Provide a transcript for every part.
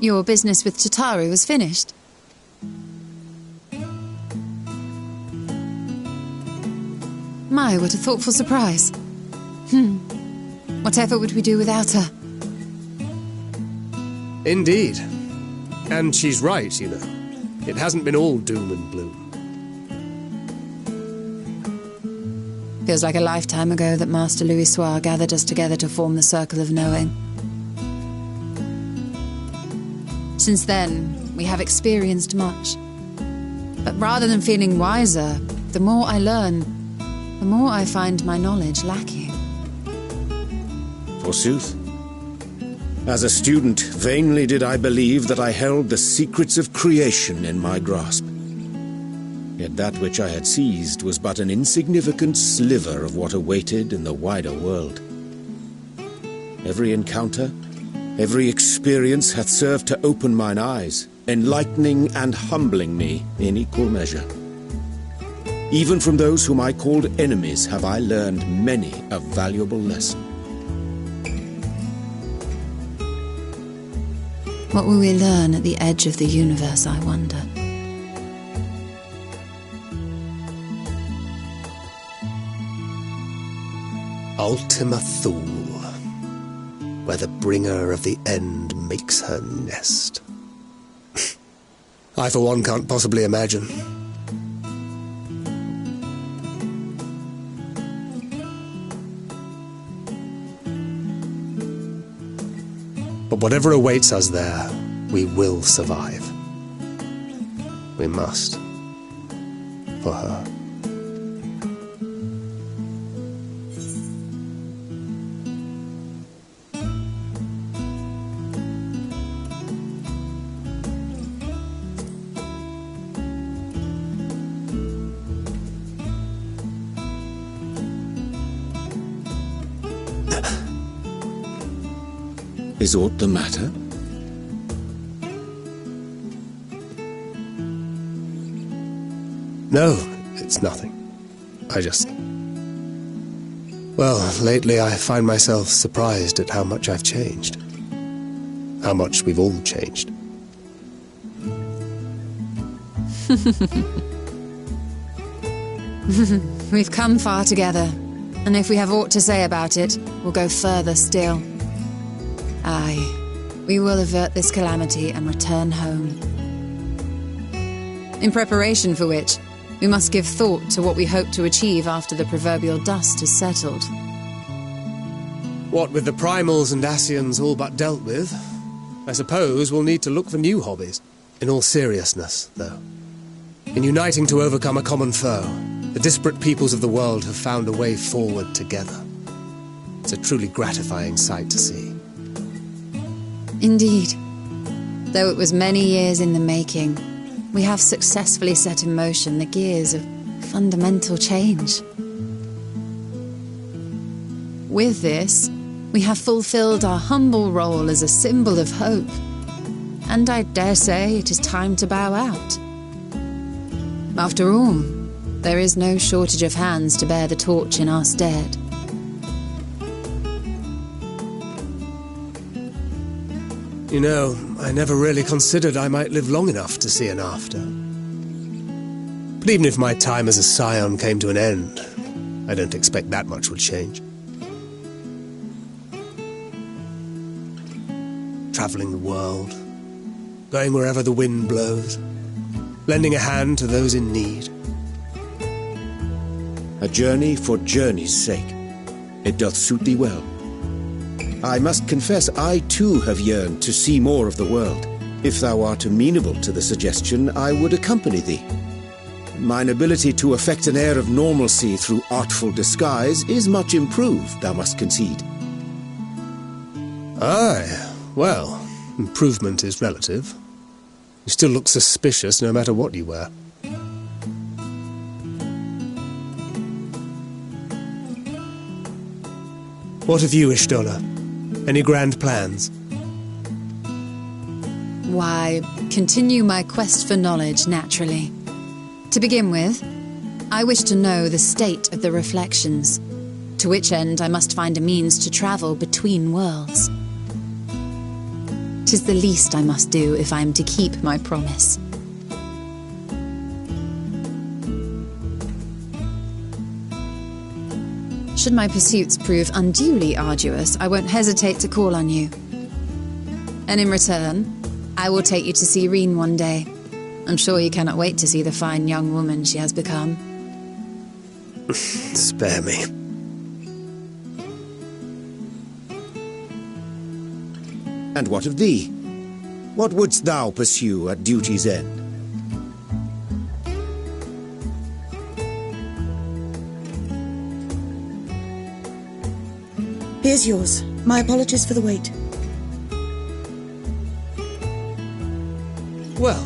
Your business with Tataru was finished. My, what a thoughtful surprise. Whatever would we do without her? Indeed. And she's right, you know. It hasn't been all doom and gloom. Feels like a lifetime ago that Master Louis Soir gathered us together to form the Circle of Knowing. Since then, we have experienced much. But rather than feeling wiser, the more I learn, the more I find my knowledge lacking. Forsooth. As a student, vainly did I believe that I held the secrets of creation in my grasp. Yet that which I had seized was but an insignificant sliver of what awaited in the wider world. Every encounter, every experience hath served to open mine eyes, enlightening and humbling me in equal measure. Even from those whom I called enemies have I learned many a valuable lesson. What will we learn at the edge of the universe, I wonder? Ultima Thule, where the bringer of the end makes her nest. I, for one, can't possibly imagine. But whatever awaits us there, we will survive. We must. For her. Is aught the matter? No, it's nothing. I just... Well, lately I find myself surprised at how much I've changed. How much we've all changed. We've come far together, and if we have aught to say about it, we'll go further still. Aye, we will avert this calamity and return home. In preparation for which, we must give thought to what we hope to achieve after the proverbial dust has settled. What with the primals and Ascians all but dealt with, I suppose we'll need to look for new hobbies. In all seriousness, though. In uniting to overcome a common foe, the disparate peoples of the world have found a way forward together. It's a truly gratifying sight to see. Indeed. Though it was many years in the making, we have successfully set in motion the gears of fundamental change. With this, we have fulfilled our humble role as a symbol of hope, and I dare say it is time to bow out. After all, there is no shortage of hands to bear the torch in our stead. You know, I never really considered I might live long enough to see an after. But even if my time as a scion came to an end, I don't expect that much would change. Traveling the world, going wherever the wind blows, lending a hand to those in need. A journey for journey's sake. It doth suit thee well. I must confess I too have yearned to see more of the world. If thou art amenable to the suggestion, I would accompany thee. Mine ability to affect an air of normalcy through artful disguise is much improved, thou must concede. Aye, well, improvement is relative. You still look suspicious no matter what you wear. What have you, Ishtola? Any grand plans? Why, continue my quest for knowledge, naturally. To begin with, I wish to know the state of the reflections, to which end I must find a means to travel between worlds. 'Tis the least I must do if I am to keep my promise. Should my pursuits prove unduly arduous, I won't hesitate to call on you. And in return, I will take you to see Reen one day. I'm sure you cannot wait to see the fine young woman she has become. Spare me. And what of thee? What wouldst thou pursue at duty's end? Here's yours. My apologies for the wait. Well,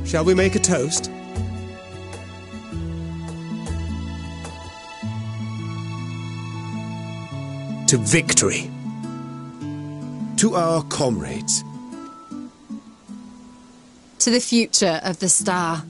shall we make a toast? To victory. To our comrades. To the future of the star.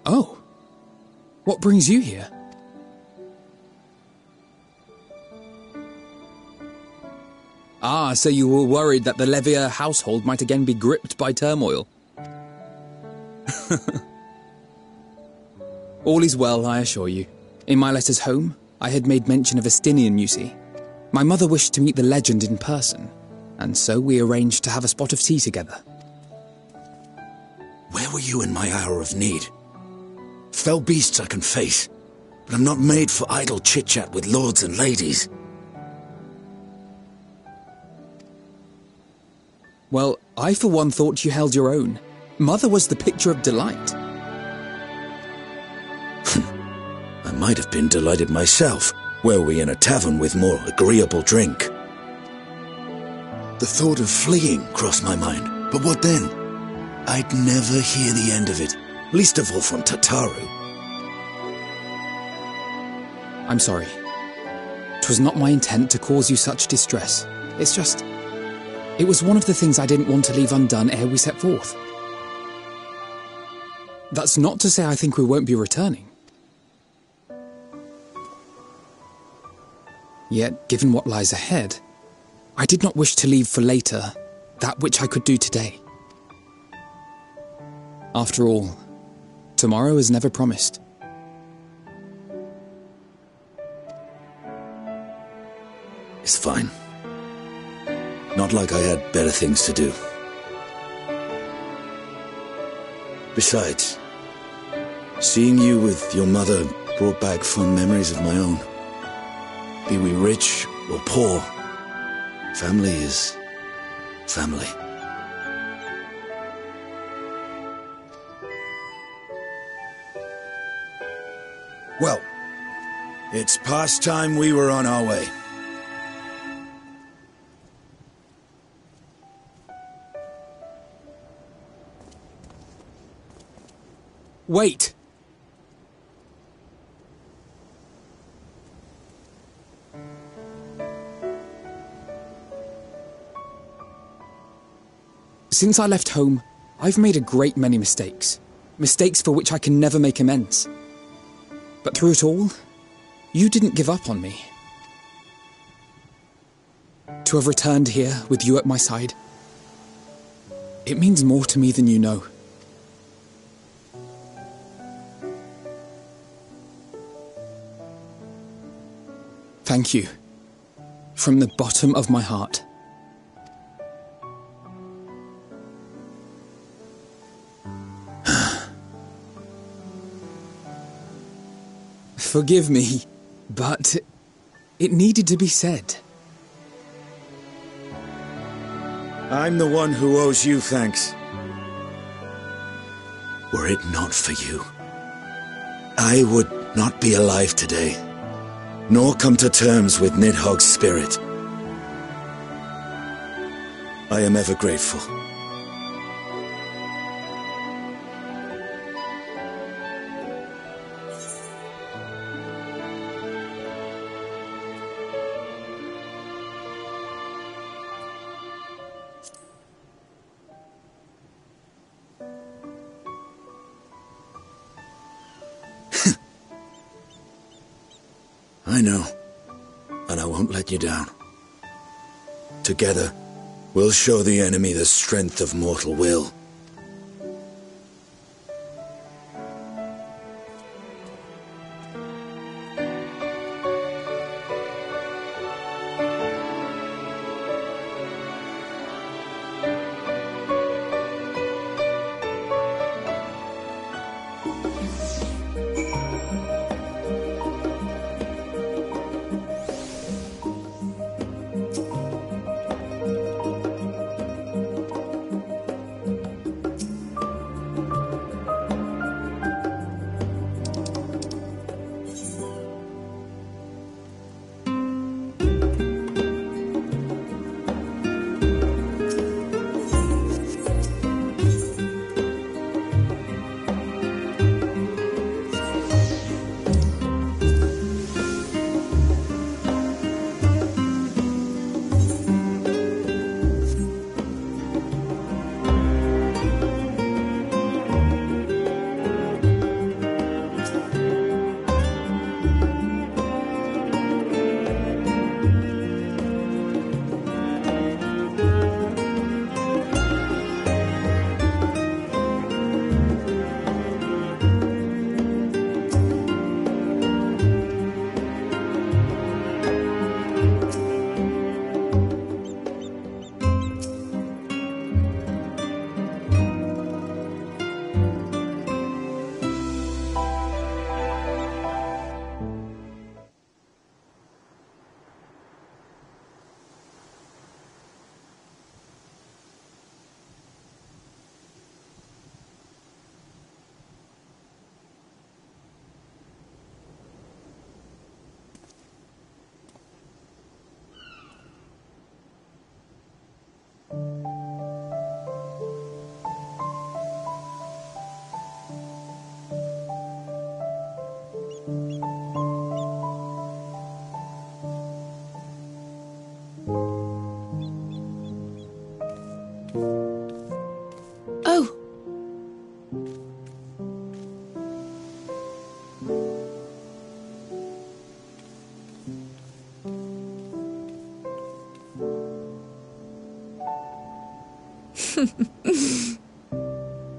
Oh. What brings you here? Ah, so you were worried that the Levier household might again be gripped by turmoil. All is well, I assure you. In my letters home, I had made mention of Estinian, you see. My mother wished to meet the legend in person, and so we arranged to have a spot of tea together. Where were you in my hour of need? Fell beasts I can face, but I'm not made for idle chit-chat with lords and ladies. Well, I for one thought you held your own. Mother was the picture of delight. I might have been delighted myself, were we in a tavern with more agreeable drink. The thought of fleeing crossed my mind, but what then? I'd never hear the end of it, least of all from Tataru. I'm sorry. 'Twas not my intent to cause you such distress. It's just... it was one of the things I didn't want to leave undone ere we set forth. That's not to say I think we won't be returning. Yet, given what lies ahead, I did not wish to leave for later that which I could do today. After all, tomorrow is never promised. It's fine. Not like I had better things to do. Besides, seeing you with your mother brought back fond memories of my own. Be we rich or poor, family is family. Well, it's past time we were on our way. Wait! Since I left home, I've made a great many mistakes. Mistakes for which I can never make amends. But through it all, you didn't give up on me. To have returned here with you at my side, it means more to me than you know. Thank you. From the bottom of my heart. Forgive me, but it needed to be said. I'm the one who owes you thanks. Were it not for you, I would not be alive today, nor come to terms with Nidhogg's spirit. I am ever grateful. I know, and I won't let you down. Together, we'll show the enemy the strength of mortal will.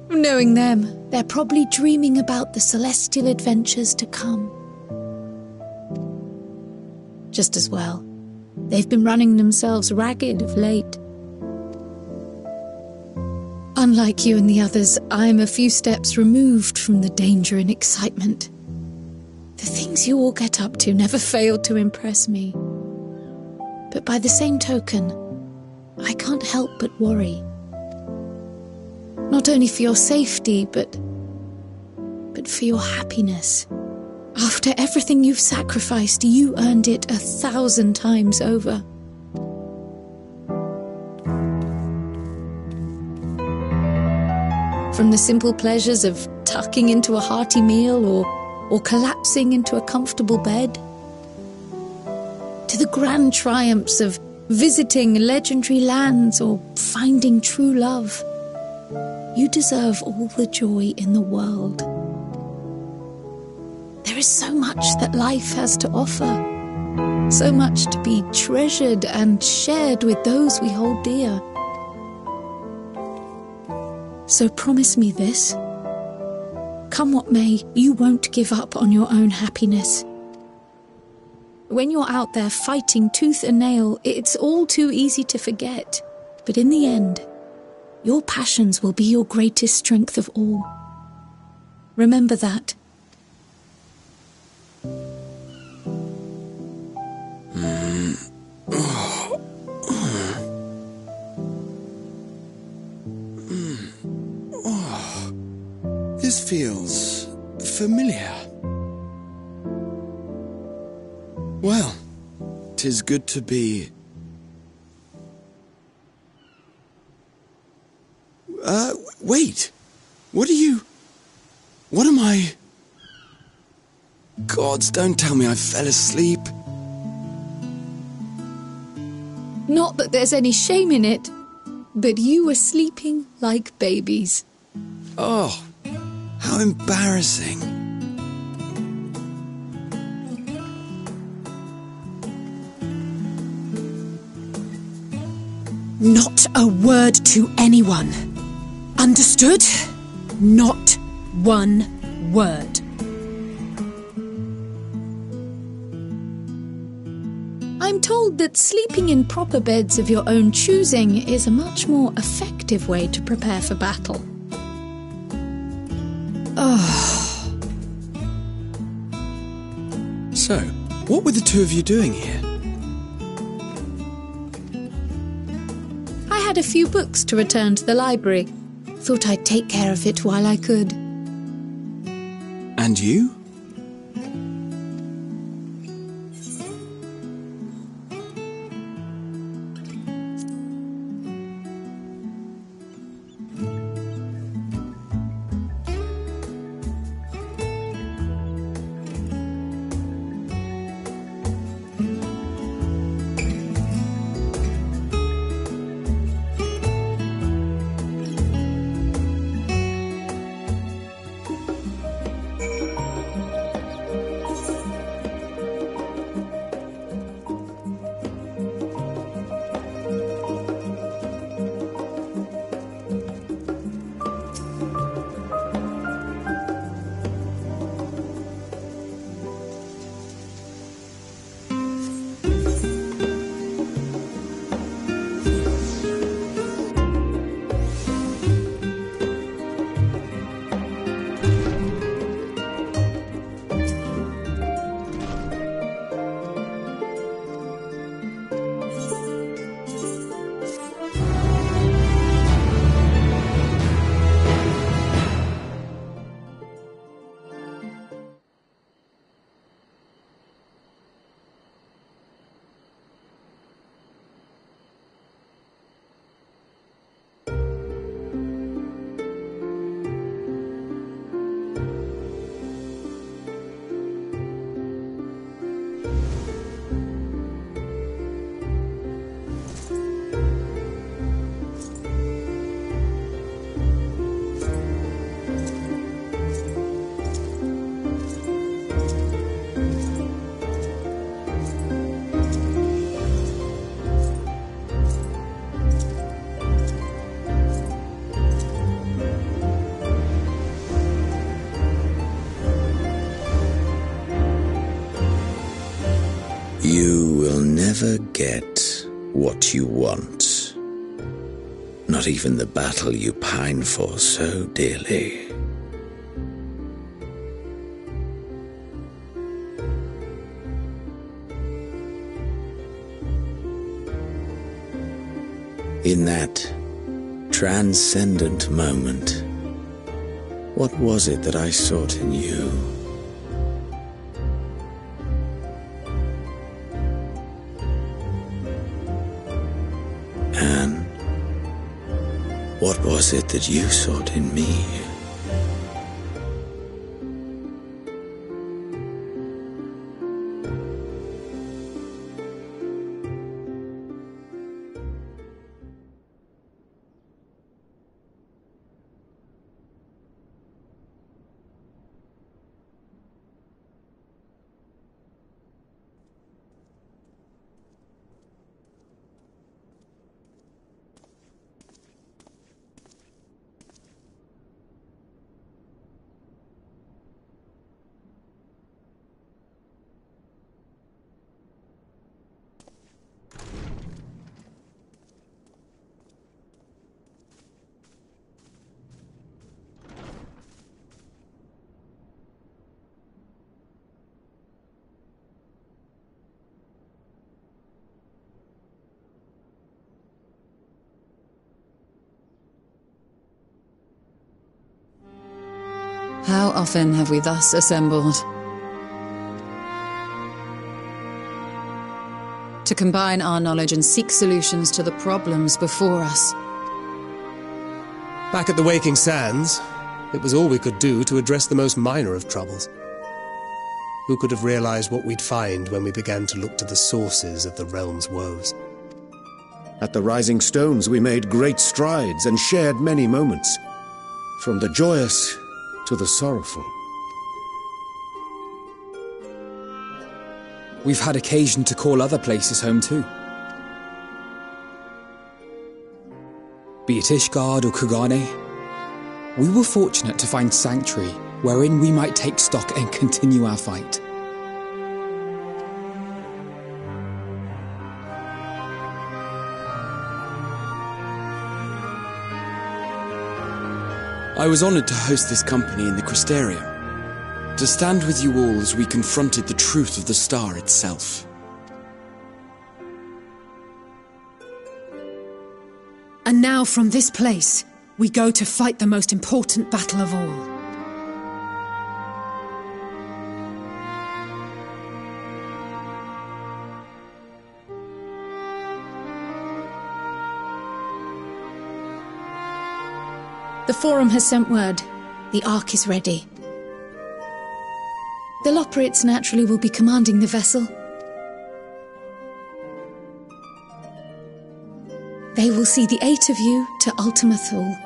Knowing them, they're probably dreaming about the celestial adventures to come. Just as well. They've been running themselves ragged of late. Unlike you and the others, I'm a few steps removed from the danger and excitement. The things you all get up to never failed to impress me. But by the same token, I can't help but worry. Not only for your safety, but for your happiness. After everything you've sacrificed, you earned it 1,000 times over. From the simple pleasures of tucking into a hearty meal or collapsing into a comfortable bed, to the grand triumphs of visiting legendary lands or finding true love. You deserve all the joy in the world. There is so much that life has to offer, so much to be treasured and shared with those we hold dear. So promise me this. Come what may, you won't give up on your own happiness. When you're out there fighting tooth and nail, it's all too easy to forget. But in the end, your passions will be your greatest strength of all. Remember that. This feels familiar. Well, 'tis good to be... wait! What am I... Gods, don't tell me I fell asleep. Not that there's any shame in it, but you were sleeping like babies. Oh, how embarrassing. Not a word to anyone. Understood? Not one word. I'm told that sleeping in proper beds of your own choosing is a much more effective way to prepare for battle. So, what were the two of you doing here? I had a few books to return to the library. Thought I'd take care of it while I could. And you? You will never get what you want. Not even the battle you pine for so dearly. In that transcendent moment, what was it that I sought in you? What was was it that you sought in me? How often have we thus assembled? To combine our knowledge and seek solutions to the problems before us. Back at the Waking Sands, it was all we could do to address the most minor of troubles. Who could have realized what we'd find when we began to look to the sources of the realm's woes? At the Rising Stones we made great strides and shared many moments, from the joyous to the sorrowful. We've had occasion to call other places home too. Be it Ishgard or Kugane, we were fortunate to find sanctuary wherein we might take stock and continue our fight. I was honored to host this company in the Crystarium, to stand with you all as we confronted the truth of the star itself. And now from this place, we go to fight the most important battle of all. The Forum has sent word. The Ark is ready. The Loporrits naturally will be commanding the vessel. They will see the 8 of you to Ultima Thule.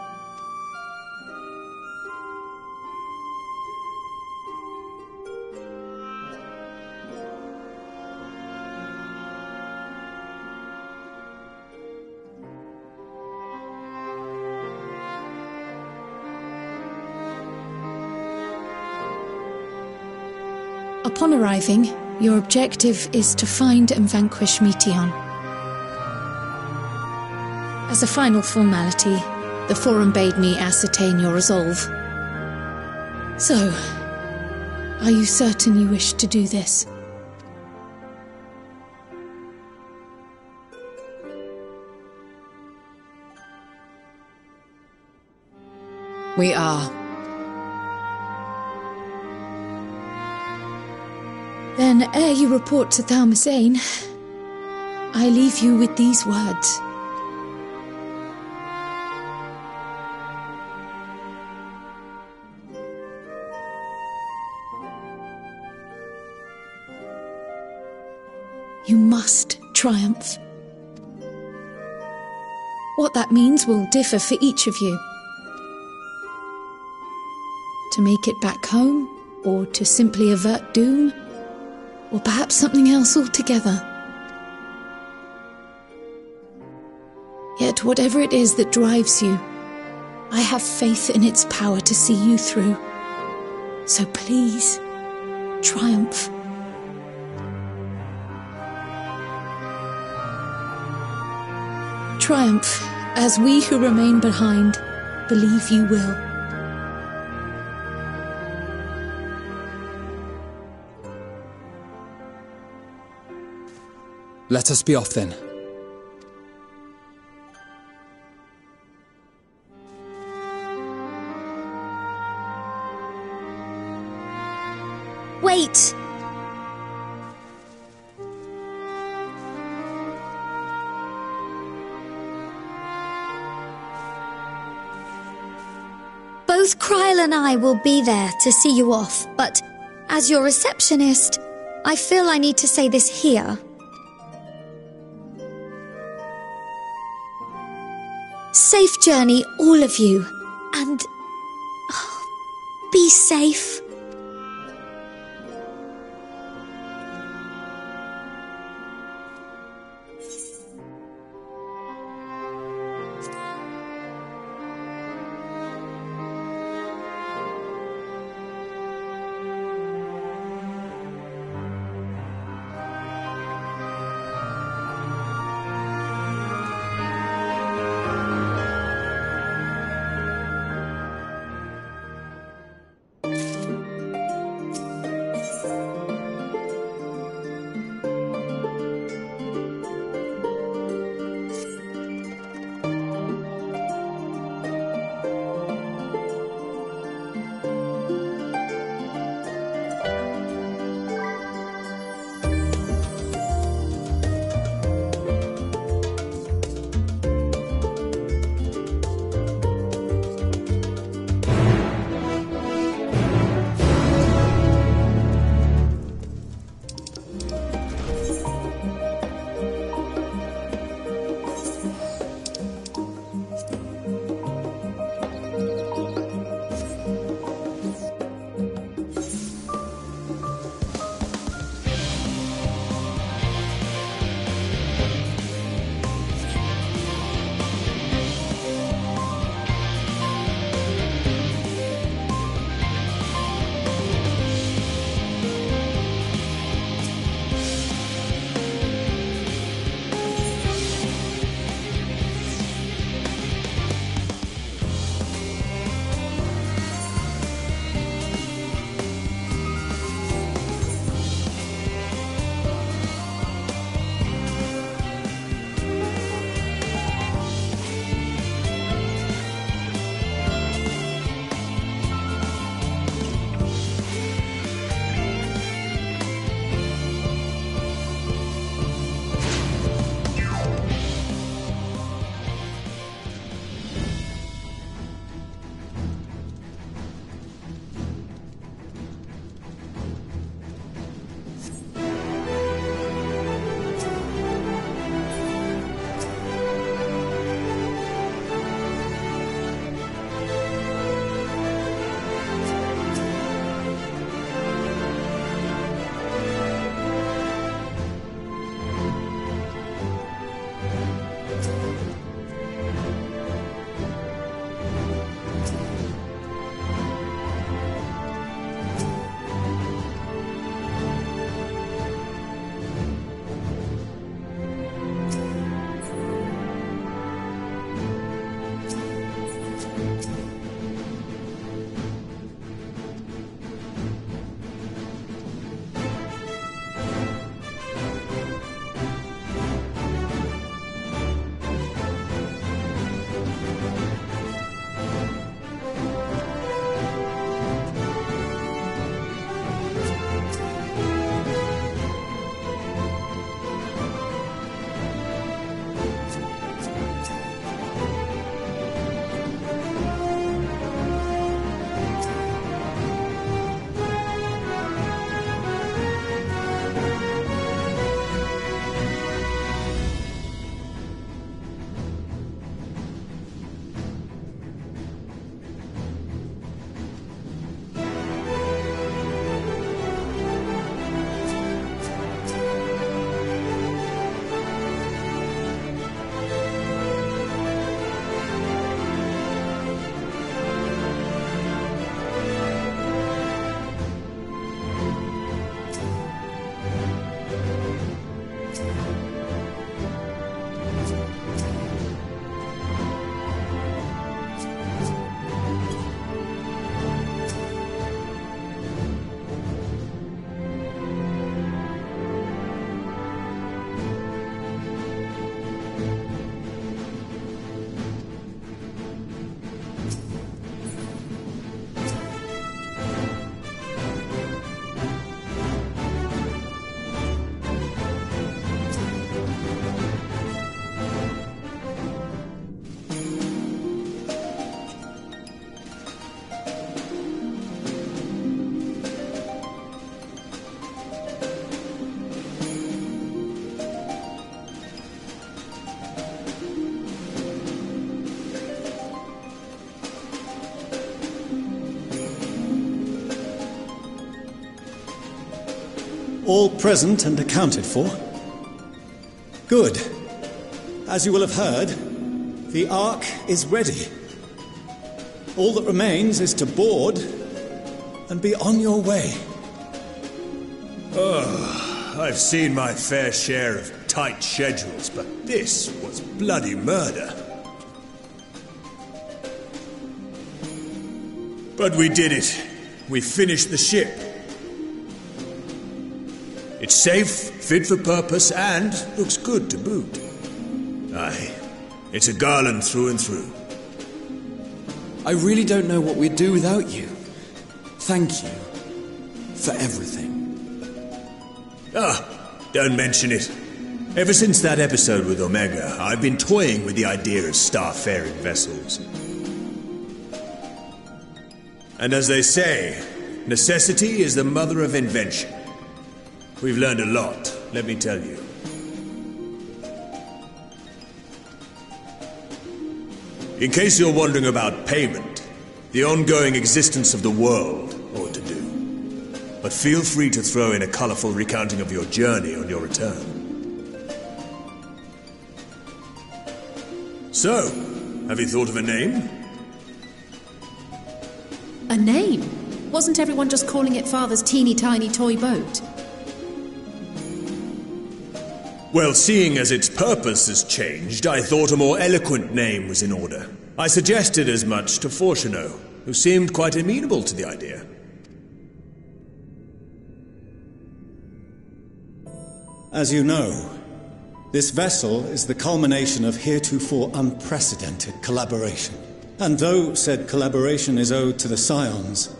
Upon arriving, your objective is to find and vanquish Meteon. As a final formality, the Forum bade me ascertain your resolve. So, are you certain you wish to do this? We are. Then, ere you report to Thalmasane, I leave you with these words. You must triumph. What that means will differ for each of you. To make it back home, or to simply avert doom, or perhaps something else altogether. Yet whatever it is that drives you, I have faith in its power to see you through. So please, triumph. Triumph, as we who remain behind believe you will. Let us be off then. Wait! Both Kryle and I will be there to see you off, but as your receptionist, I feel I need to say this here. Safe journey, all of you, and be safe. All present and accounted for? Good. As you will have heard, the Ark is ready. All that remains is to board and be on your way. Oh, I've seen my fair share of tight schedules, but this was bloody murder. But we did it. We finished the ship. It's safe, fit for purpose, and looks good to boot. Aye, it's a garland through and through. I really don't know what we'd do without you. Thank you for everything. Don't mention it. Ever since that episode with Omega, I've been toying with the idea of star-faring vessels. And as they say, necessity is the mother of invention. We've learned a lot, let me tell you. In case you're wondering about payment, the ongoing existence of the world ought to do. But feel free to throw in a colorful recounting of your journey on your return. So, have you thought of a name? A name? Wasn't everyone just calling it Father's teeny-tiny toy boat? Well, seeing as its purpose has changed, I thought a more eloquent name was in order. I suggested as much to Fortuneau, who seemed quite amenable to the idea. As you know, this vessel is the culmination of heretofore unprecedented collaboration. And though said collaboration is owed to the Scions,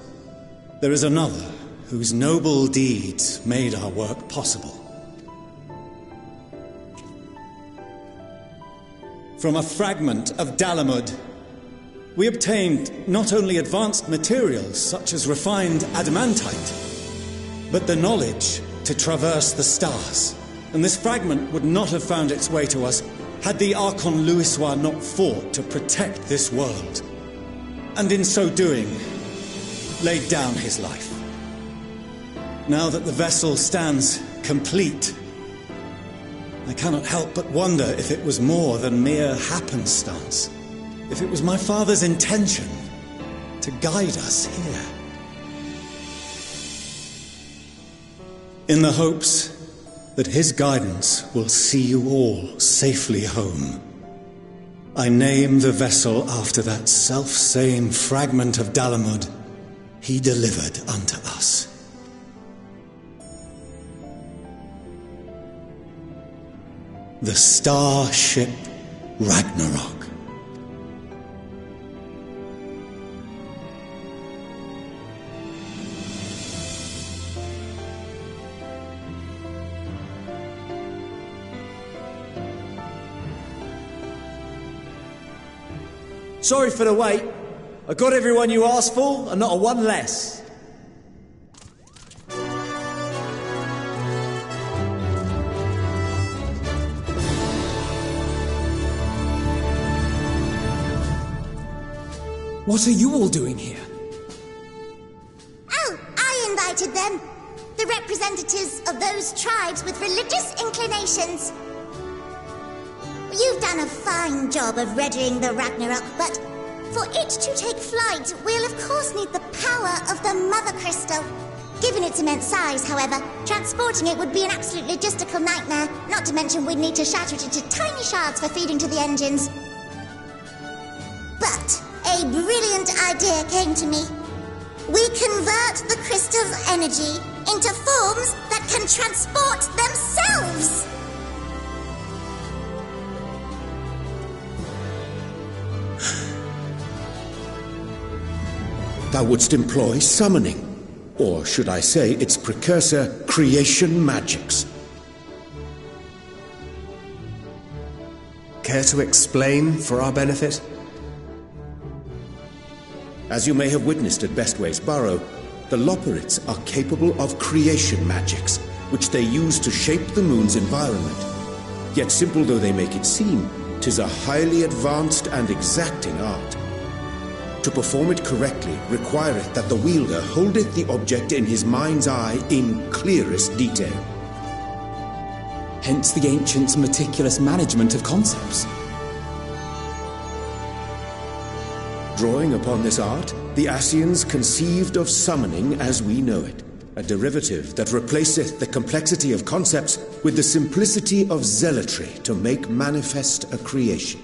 there is another whose noble deeds made our work possible. From a fragment of Dalamud, we obtained not only advanced materials such as refined adamantite, but the knowledge to traverse the stars. And this fragment would not have found its way to us had the Archon Louisois not fought to protect this world, and in so doing, laid down his life. Now that the vessel stands complete, I cannot help but wonder if it was more than mere happenstance, if it was my father's intention to guide us here. In the hopes that his guidance will see you all safely home, I name the vessel after that self-same fragment of Dalamud he delivered unto us. The Starship Ragnarok. Sorry for the wait. I got everyone you asked for, and not a one less. What are you all doing here? Oh, I invited them. The representatives of those tribes with religious inclinations. You've done a fine job of readying the Ragnarok, but for it to take flight, we'll of course need the power of the Mother Crystal. Given its immense size, however, transporting it would be an absolute logistical nightmare, not to mention we'd need to shatter it into tiny shards for feeding to the engines. But a brilliant idea came to me. We convert the crystal's energy into forms that can transport themselves! Thou wouldst employ summoning, or should I say its precursor, creation magics. Care to explain for our benefit? As you may have witnessed at Bestway's Burrow, the Loporrits are capable of creation magics, which they use to shape the moon's environment. Yet simple though they make it seem, 'tis a highly advanced and exacting art. to perform it correctly requireth that the wielder holdeth the object in his mind's eye in clearest detail. Hence the ancients' meticulous management of concepts. Drawing upon this art, the Ascians conceived of summoning as we know it, a derivative that replaceth the complexity of concepts with the simplicity of zealotry to make manifest a creation.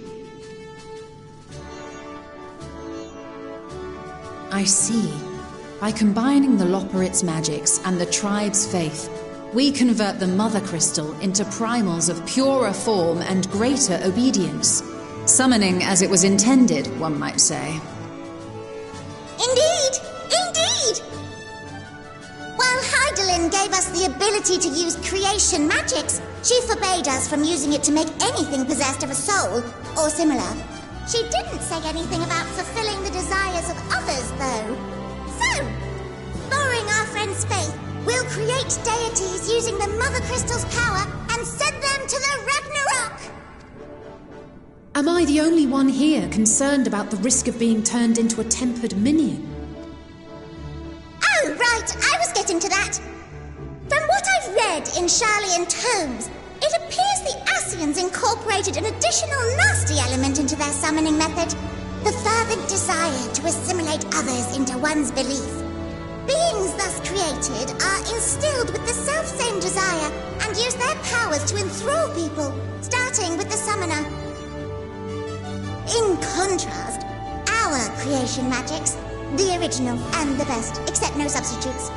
I see. By combining the Loporrit's magics and the tribe's faith, we convert the Mother Crystal into primals of purer form and greater obedience. Summoning as it was intended, one might say. Indeed! Indeed! While Heidelin gave us the ability to use creation magics, she forbade us from using it to make anything possessed of a soul, or similar. She didn't say anything about fulfilling the desires of others, though. So, borrowing our friend's faith, we'll create deities using the Mother Crystal's power and send them to the Ragnarok! Am I the only one here concerned about the risk of being turned into a tempered minion? Oh, right, I was getting to that. From what I've read in Sharlayan tomes, it appears the Ascians incorporated an additional nasty element into their summoning method. The fervent desire to assimilate others into one's belief. Beings thus created are instilled with the self-same desire and use their powers to enthrall people, starting with the summoner. In contrast, our creation magics, the original and the best, except no substitutes,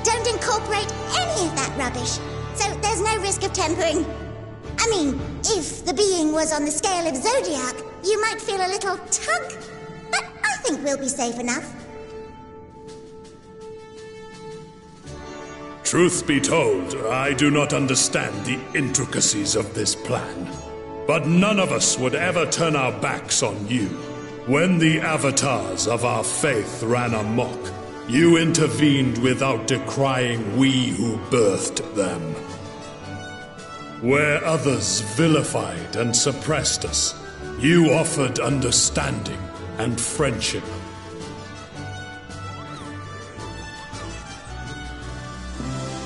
don't incorporate any of that rubbish, so there's no risk of tempering. I mean, if the being was on the scale of Zodiac, you might feel a little tug, but I think we'll be safe enough. Truth be told, I do not understand the intricacies of this plan. But none of us would ever turn our backs on you. When the avatars of our faith ran amok, you intervened without decrying we who birthed them. Where others vilified and suppressed us, you offered understanding and friendship.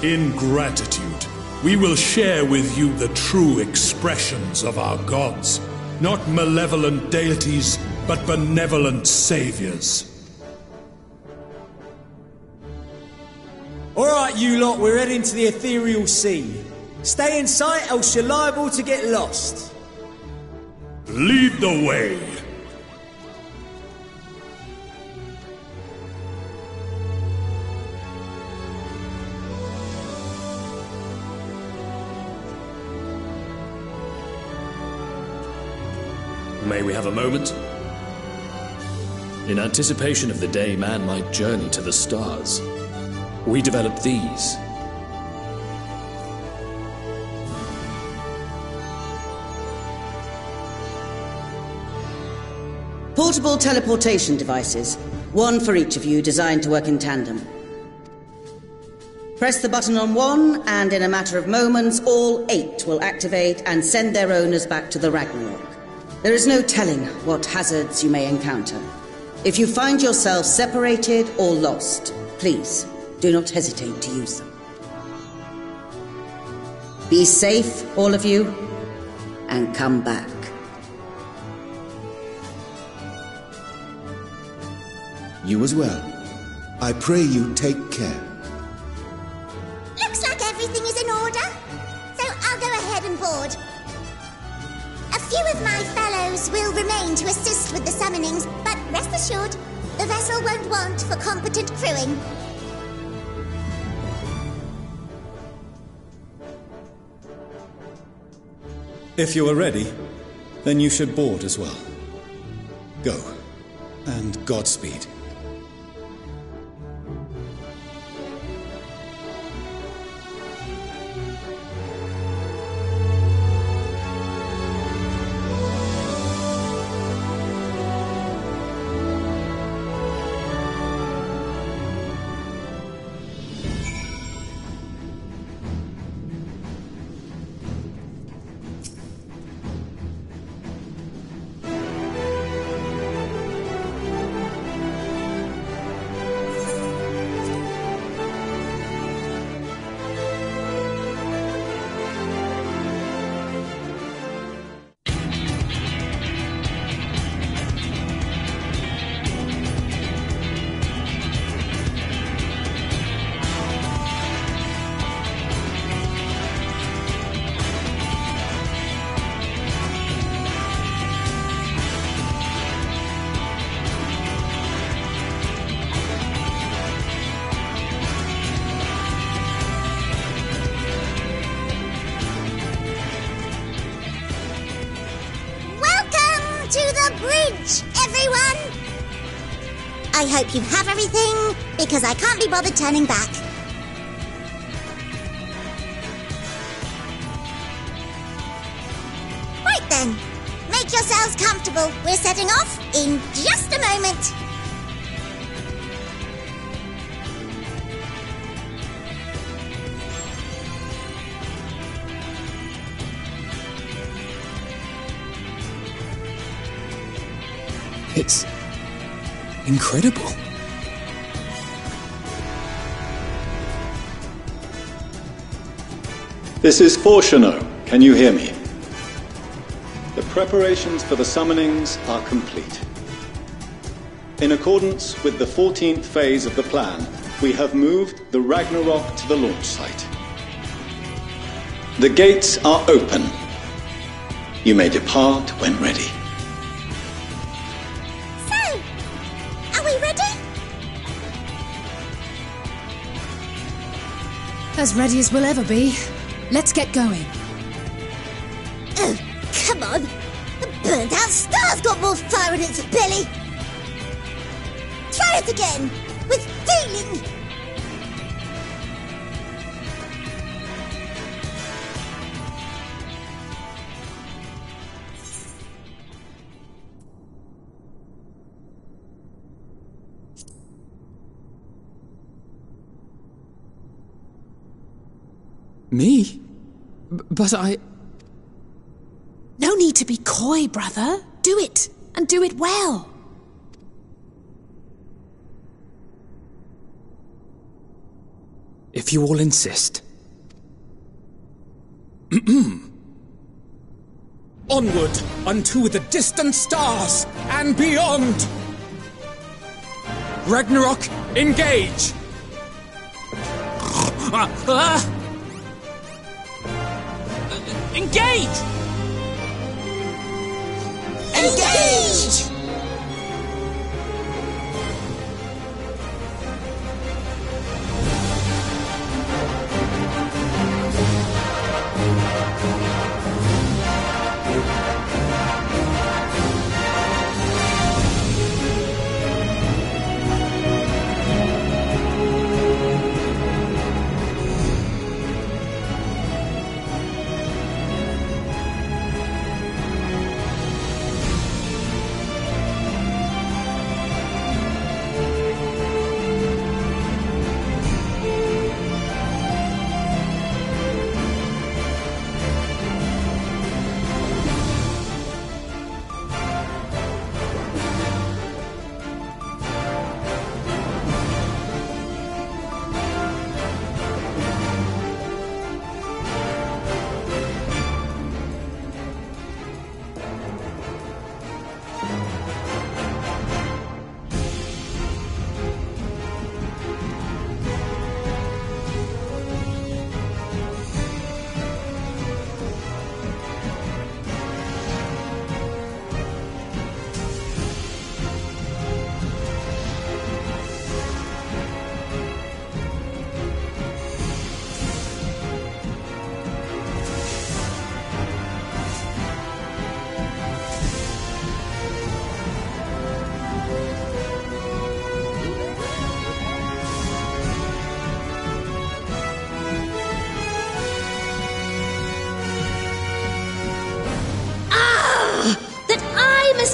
In gratitude, we will share with you the true expressions of our gods. Not malevolent deities, but benevolent saviors. Alright, you lot, we're heading to the ethereal sea. Stay in sight, else you're liable to get lost. Lead the way. May we have a moment? In anticipation of the day man might journey to the stars, we developed these. Portable teleportation devices, one for each of you, designed to work in tandem. Press the button on one, and in a matter of moments, all 8 will activate and send their owners back to the Ragnarok. There is no telling what hazards you may encounter. If you find yourself separated or lost, please do not hesitate to use them. Be safe, all of you, and come back. You as well. I pray you take care. Looks like everything is in order, so I'll go ahead and board. A few of my fellows will remain to assist with the summonings, but rest assured, the vessel won't want for competent crewing. If you are ready, then you should board as well. Go, and Godspeed. I hope you have everything, because I can't be bothered turning back. Right then, make yourselves comfortable. We're setting off in just a moment. It's incredible. This is Fortuno. Can you hear me? The preparations for the summonings are complete. In accordance with the 14th phase of the plan, we have moved the Ragnarok to the launch site. The gates are open. You may depart when ready. As ready as we'll ever be. Let's get going. Oh, come on! The burnt-out star's got more fire in its belly! Try it again! With feeling! Me? But I... No need to be coy, brother. Do it, and do it well. If you all insist. Onward unto the distant stars and beyond! Ragnarok, engage! Engage! Engage!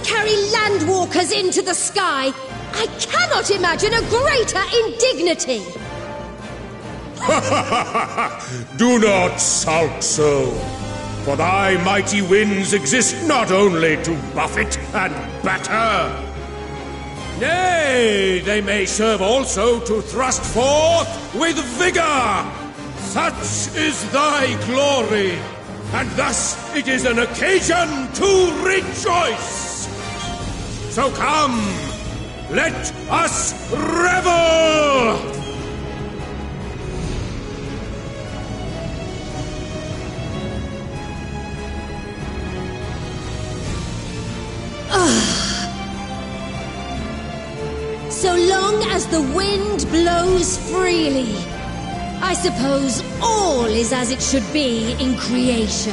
Carry landwalkers into the sky. I cannot imagine a greater indignity. Do not sulk so, for thy mighty winds exist not only to buffet and batter. Nay, they may serve also to thrust forth with vigor. Such is thy glory, and thus it is an occasion to rejoice. So come, let us revel! So long as the wind blows freely, I suppose all is as it should be in creation.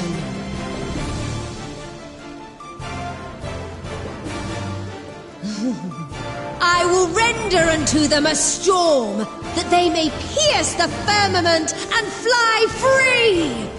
I I will render unto them a storm, that they may pierce the firmament and fly free!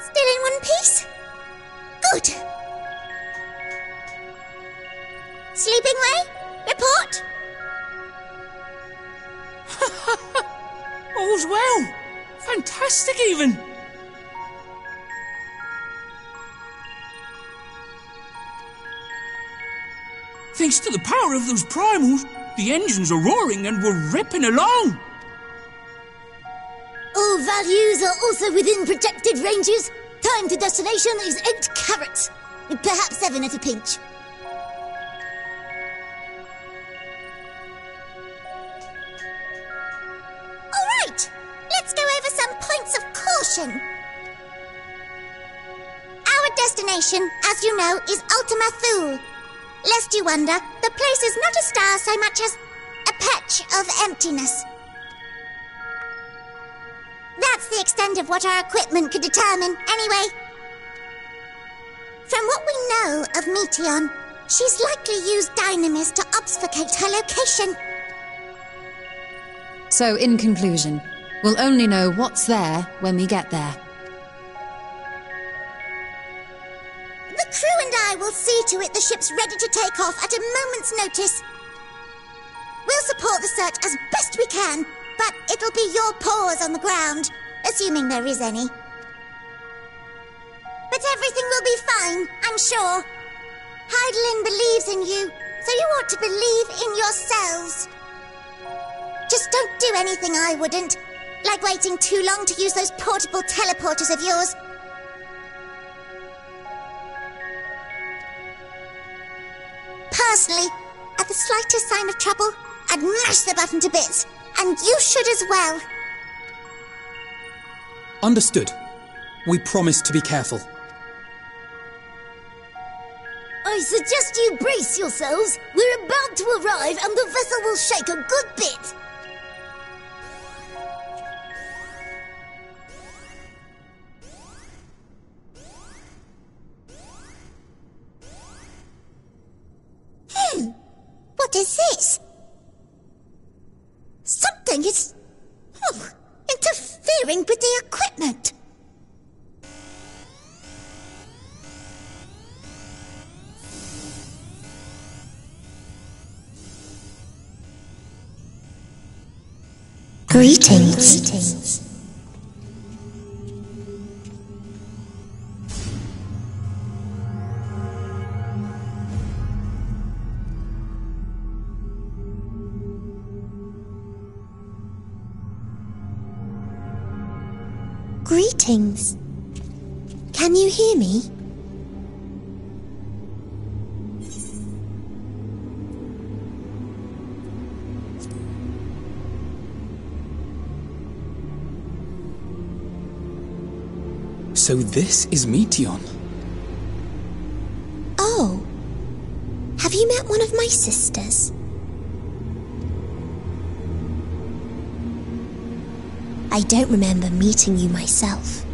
Still in one piece? Good. Sleeping way? Report? All's well. Fantastic, even. Thanks to the power of those primals, the engines are roaring and we're ripping along. All values are also within projected ranges. Time to destination is 8 carats. Perhaps 7 at a pinch. Alright, let's go over some points of caution. Our destination, as you know, is Ultima Thule. Lest you wonder, the place is not a star so much as a patch of emptiness. That's the extent of what our equipment could determine, anyway. From what we know of Meteion, she's likely used dynamis to obfuscate her location. So, in conclusion, we'll only know what's there when we get there. The crew and I will see to it the ship's ready to take off at a moment's notice. We'll support the search as best we can, but it'll be your paws on the ground, assuming there is any. But everything will be fine, I'm sure. Heidelin believes in you, so you ought to believe in yourselves. Just don't do anything I wouldn't, like waiting too long to use those portable teleporters of yours. Personally, at the slightest sign of trouble, I'd mash the button to bits, and you should as well. Understood. We promise to be careful. I suggest you brace yourselves. We're about to arrive and the vessel will shake a good bit. What is this? Something is interfering with the equipment. Greetings. Greetings. Can you hear me? So this is Meteion. Oh. Have you met one of my sisters? I don't remember meeting you myself.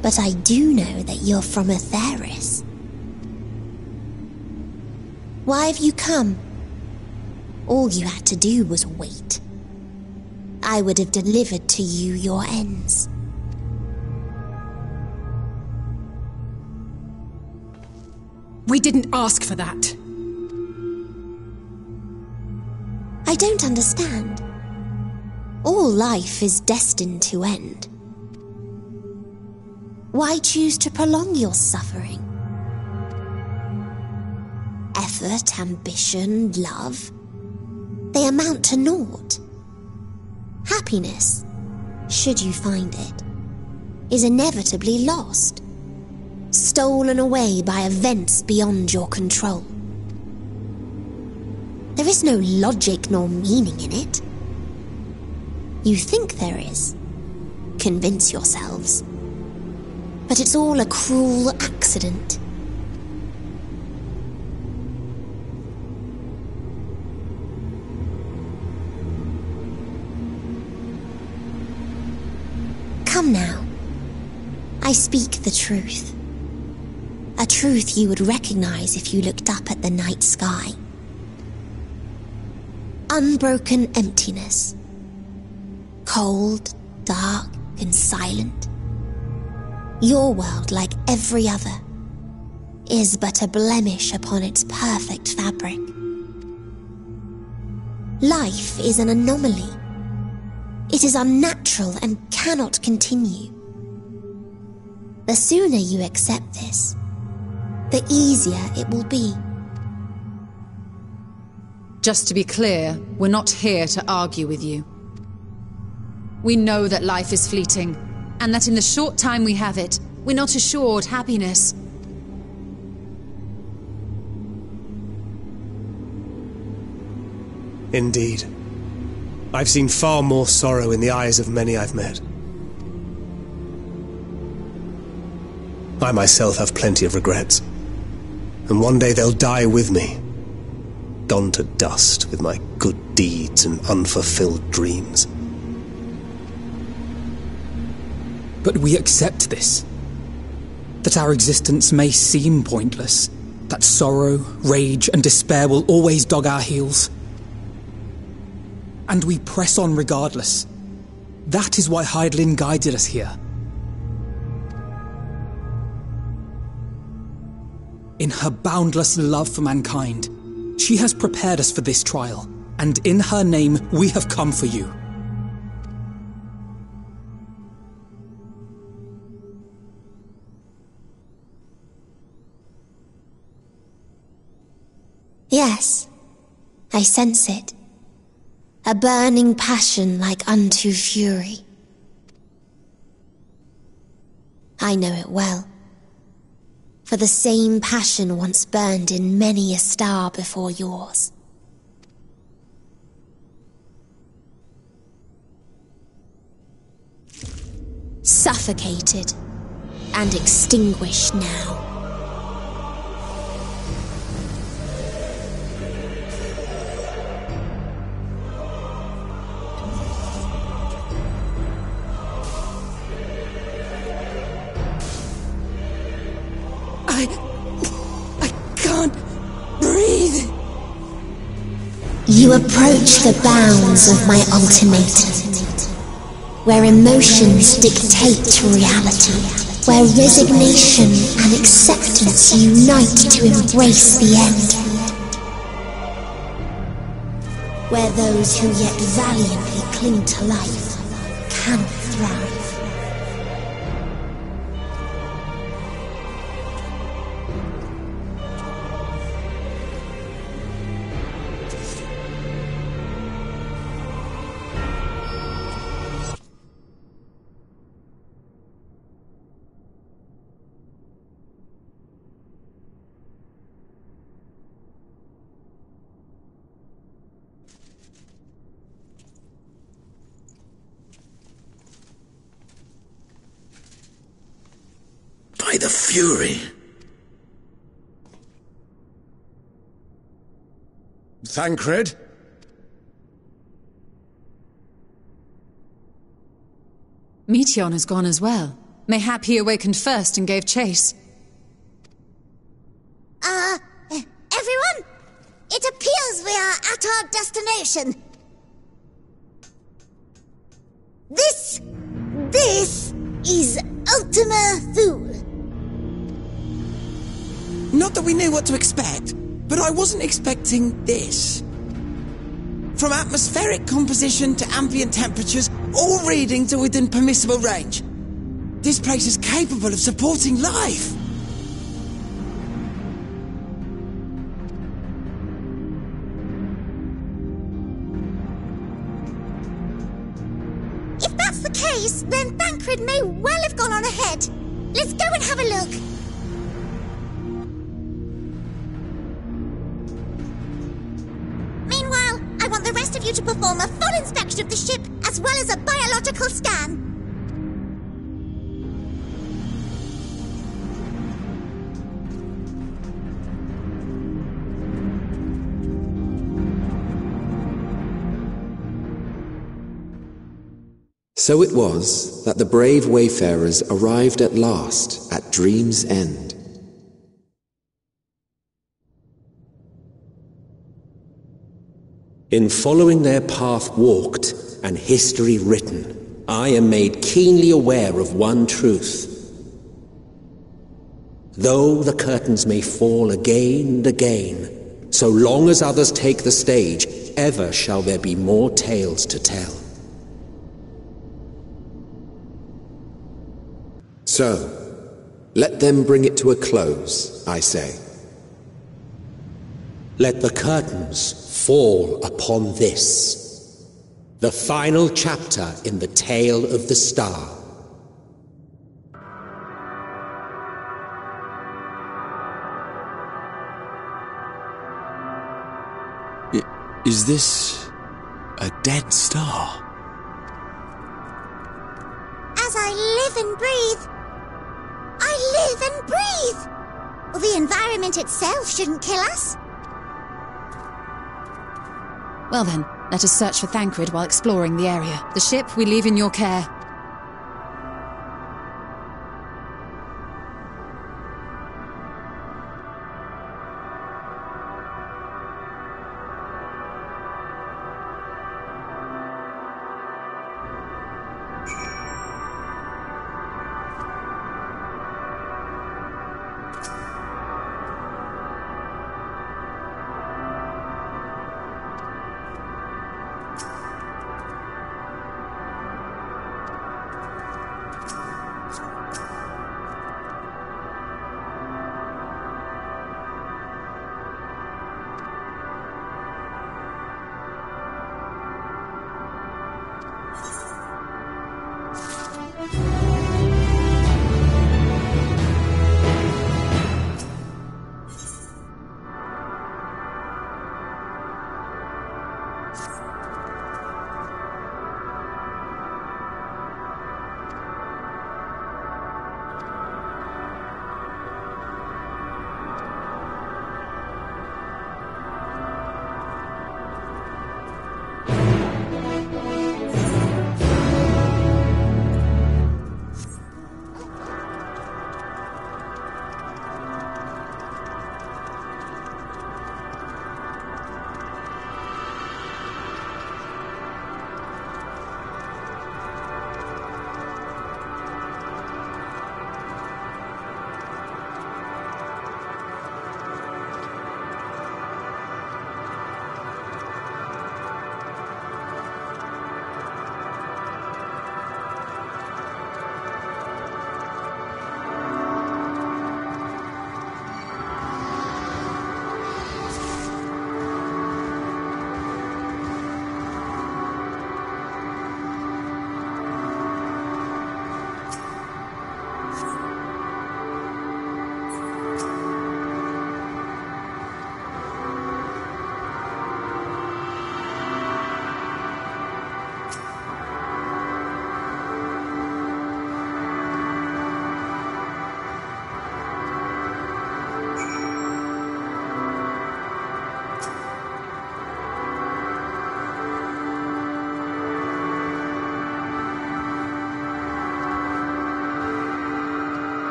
But I do know that you're from Atheris. Why have you come? All you had to do was wait. I would have delivered to you your ends. We didn't ask for that. I don't understand. All life is destined to end. Why choose to prolong your suffering? Effort, ambition, love, they amount to naught. Happiness, should you find it, is inevitably lost, stolen away by events beyond your control. There is no logic nor meaning in it. You think there is. Convince yourselves. But it's all a cruel accident. Come now. I speak the truth. A truth you would recognize if you looked up at the night sky. Unbroken emptiness. Cold, dark, and silent. Your world, like every other, is but a blemish upon its perfect fabric. Life is an anomaly. It is unnatural and cannot continue. The sooner you accept this, the easier it will be. Just to be clear, we're not here to argue with you. We know that life is fleeting, and that in the short time we have it, we're not assured happiness. Indeed. I've seen far more sorrow in the eyes of many I've met. I myself have plenty of regrets, and one day they'll die with me, gone to dust with my good deeds and unfulfilled dreams. But we accept this. That our existence may seem pointless. That sorrow, rage, and despair will always dog our heels. And we press on regardless. That is why Hydaelyn guided us here. In her boundless love for mankind, she has prepared us for this trial, and in her name we have come for you. Yes, I sense it. A burning passion like unto fury. I know it well. For the same passion once burned in many a star before yours. Suffocated and extinguished now. I can't breathe. You approach the bounds of my ultimatum, where emotions dictate reality, where resignation and acceptance unite to embrace the end, where those who yet valiantly cling to life cannot thrive. By the Fury. Thancred? Meteion has gone as well. Mayhap he awakened first and gave chase. Everyone? It appears we are at our destination. is Ultima Thule. Not that we knew what to expect, but I wasn't expecting this. From atmospheric composition to ambient temperatures, all readings are within permissible range. This place is capable of supporting life. If that's the case, then Thancred may well have gone on ahead. Let's go and have a look. Meanwhile, I want the rest of you to perform a full inspection of the ship, as well as a biological scan. So it was that the brave wayfarers arrived at last at Dream's End. In following their path walked and history written, I am made keenly aware of one truth. Though the curtains may fall again and again, so long as others take the stage, ever shall there be more tales to tell. So, let them bring it to a close, I say. Let the curtains fall upon this, the final chapter in the tale of the star. Is this a dead star? As I live and breathe, I live and breathe! Well, the environment itself shouldn't kill us. Well then, let us search for Thancred while exploring the area. The ship we leave in your care.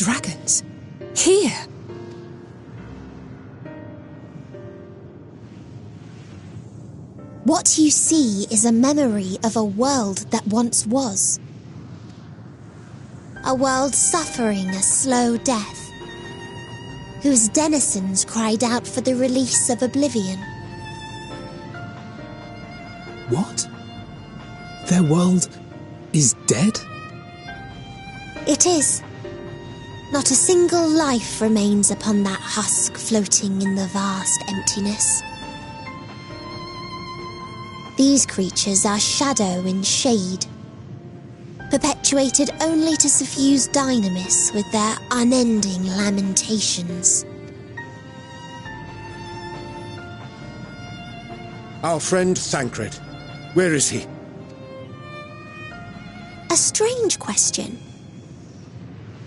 dragons. Here. What you see is a memory of a world that once was. A world suffering a slow death, whose denizens cried out for the release of oblivion. What? Their world is dead? It is. Not a single life remains upon that husk floating in the vast emptiness. These creatures are shadow in shade, perpetuated only to suffuse dynamis with their unending lamentations. Our friend Thancred, where is he? A strange question.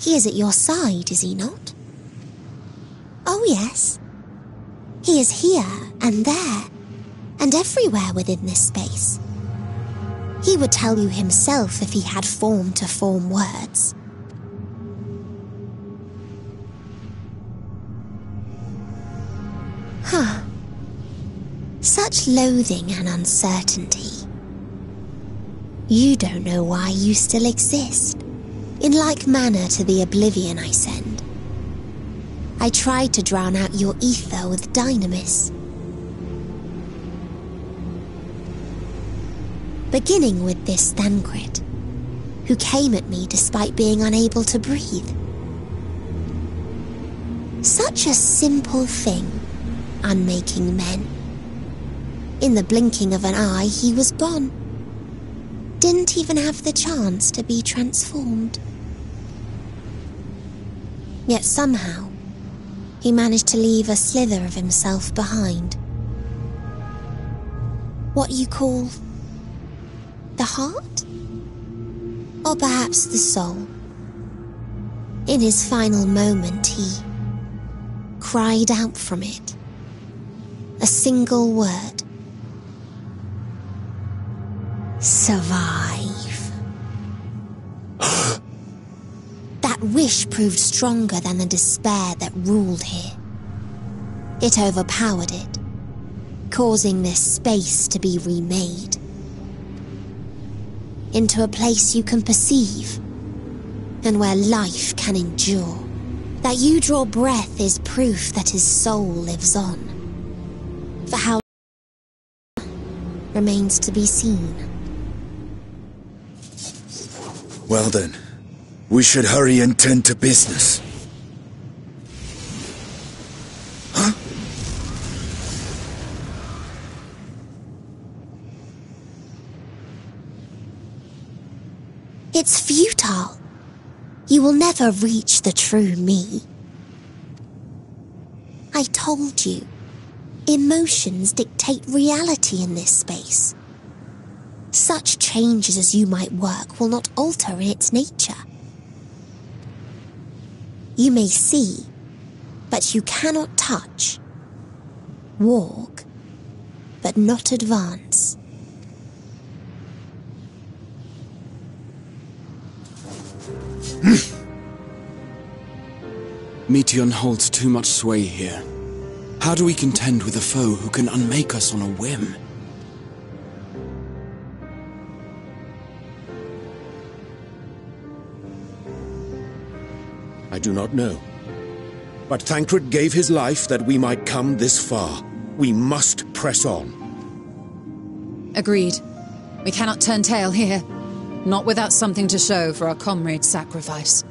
He is at your side, is he not? Oh yes. He is here and there, and everywhere within this space. He would tell you himself if he had form to form words. Huh. Such loathing and uncertainty. You don't know why you still exist. In like manner to the oblivion I send. I tried to drown out your ether with dynamis. Beginning with this Thancred, who came at me despite being unable to breathe. Such a simple thing, unmaking men. In the blinking of an eye, he was gone. Didn't even have the chance to be transformed. Yet somehow, he managed to leave a slither of himself behind. What you call the heart? Or perhaps the soul. In his final moment, he cried out from it. A single word. Survive. That wish proved stronger than the despair that ruled here. It overpowered it, causing this space to be remade. Into a place you can perceive, and where life can endure. That you draw breath is proof that his soul lives on. For how remains to be seen. Well then, we should hurry and tend to business. Huh? It's futile. You will never reach the true me. I told you, emotions dictate reality in this space. Such changes as you might work will not alter its nature. You may see, but you cannot touch. Walk, but not advance. Meteion holds too much sway here. How do we contend with a foe who can unmake us on a whim? I do not know. But Thancred gave his life that we might come this far. We must press on. Agreed. We cannot turn tail here. Not without something to show for our comrade's sacrifice.